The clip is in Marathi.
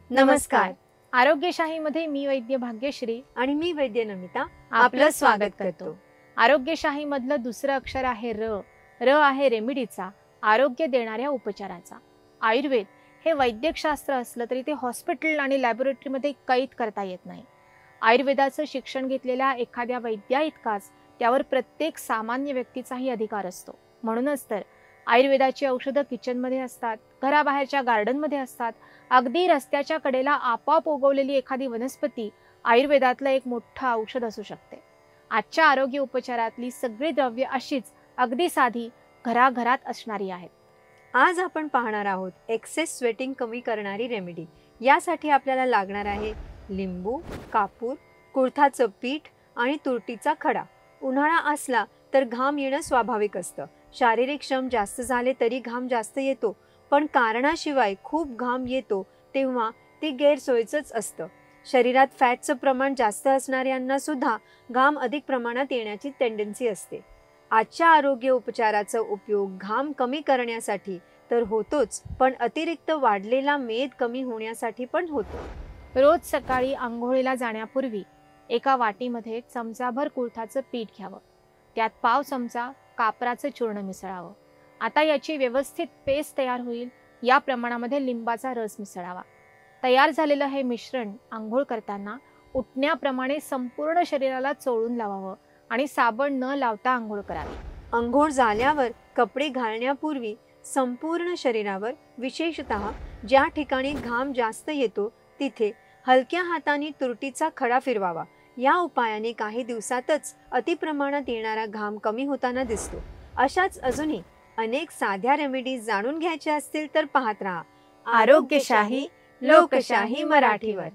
नमस्कार. आरोग्यशाहीमध्ये मी वैद्य भाग्यश्री आणि मी वैद्य नमिता आपलं स्वागत करतो. आरोग्यशाहीमधलं दुसरं अक्षर आहे र. र आहे रेमिडीचा, आरोग्य देणाऱ्या उपचाराचा. आयुर्वेद हे वैद्यकशास्त्र असलं तरी ते हॉस्पिटल आणि लॅबोरेटरीमध्ये कैद करता येत नाही. आयुर्वेदाचं शिक्षण घेतलेल्या एखाद्या वैद्या इतकाच त्यावर प्रत्येक सामान्य व्यक्तीचाही अधिकार असतो. म्हणूनच तर आयुर्वेदाची औषधं किचनमध्ये असतात, घराबाहेरच्या गार्डनमध्ये असतात. अगदी रस्त्याच्या कडेला आपोआप उगवलेली एखादी वनस्पती आयुर्वेदातलं एक मोठं औषध असू शकते. आजच्या आरोग्य उपचारातली सगळी द्रव्य अशीच अगदी साधी घराघरात असणारी आहेत. आज आपण पाहणार आहोत एक्सेस स्वेटिंग कमी करणारी रेमेडी. यासाठी आपल्याला लागणार आहे लिंबू, कापूर, कुळथाचं पीठ आणि तुरटीचा खडा. उन्हाळा असला तर घाम येणं स्वाभाविक असतं. शारीरिक श्रम जास्त झाले तरी घाम जास्त येतो, पण कारणाशिवाय खूप घाम येतो तेव्हा ते गैरसोयीचंच असतं. शरीरात फॅटचं प्रमाण जास्त असणाऱ्यांना सुद्धा घाम अधिक प्रमाणात येण्याची टेंडन्सी असते. आजच्या आरोग्य उपचाराचा उपयोग घाम कमी करण्यासाठी तर होतोच, पण अतिरिक्त वाढलेला मेद कमी होण्यासाठी पण होतो. रोज सकाळी आंघोळीला जाण्यापूर्वी एका वाटीमध्ये चमचाभर कुळथाचं पीठ घ्यावं. त्यात पाव चमचा कापराचं चूर्ण मिसळावं. आता याची व्यवस्थित पेस्ट तयार होईल या प्रमाणामध्ये लिंबाचा रस मिसळावा. तयार झालेलं हे मिश्रण आंघोळ करताना उठण्याप्रमाणे संपूर्ण शरीराला चोळून लावावं आणि साबण न लावता आंघोळ करावी. आंघोळ झाल्यावर कपडे घालण्यापूर्वी संपूर्ण शरीरावर, विशेषतः ज्या ठिकाणी घाम जास्त येतो तिथे हलक्या हाताने तुरटीचा खडा फिरवावा. या उपायाने काही दिवसातच अतिप्रमाणात येणारा घाम कमी होताना दिसतो. अशाच अजूनही अनेक साध्या रेमेडीज जाणून घ्यायच्या असतील तर पाहत राहा आरोग्यशाही लोकशाही मराठीवर.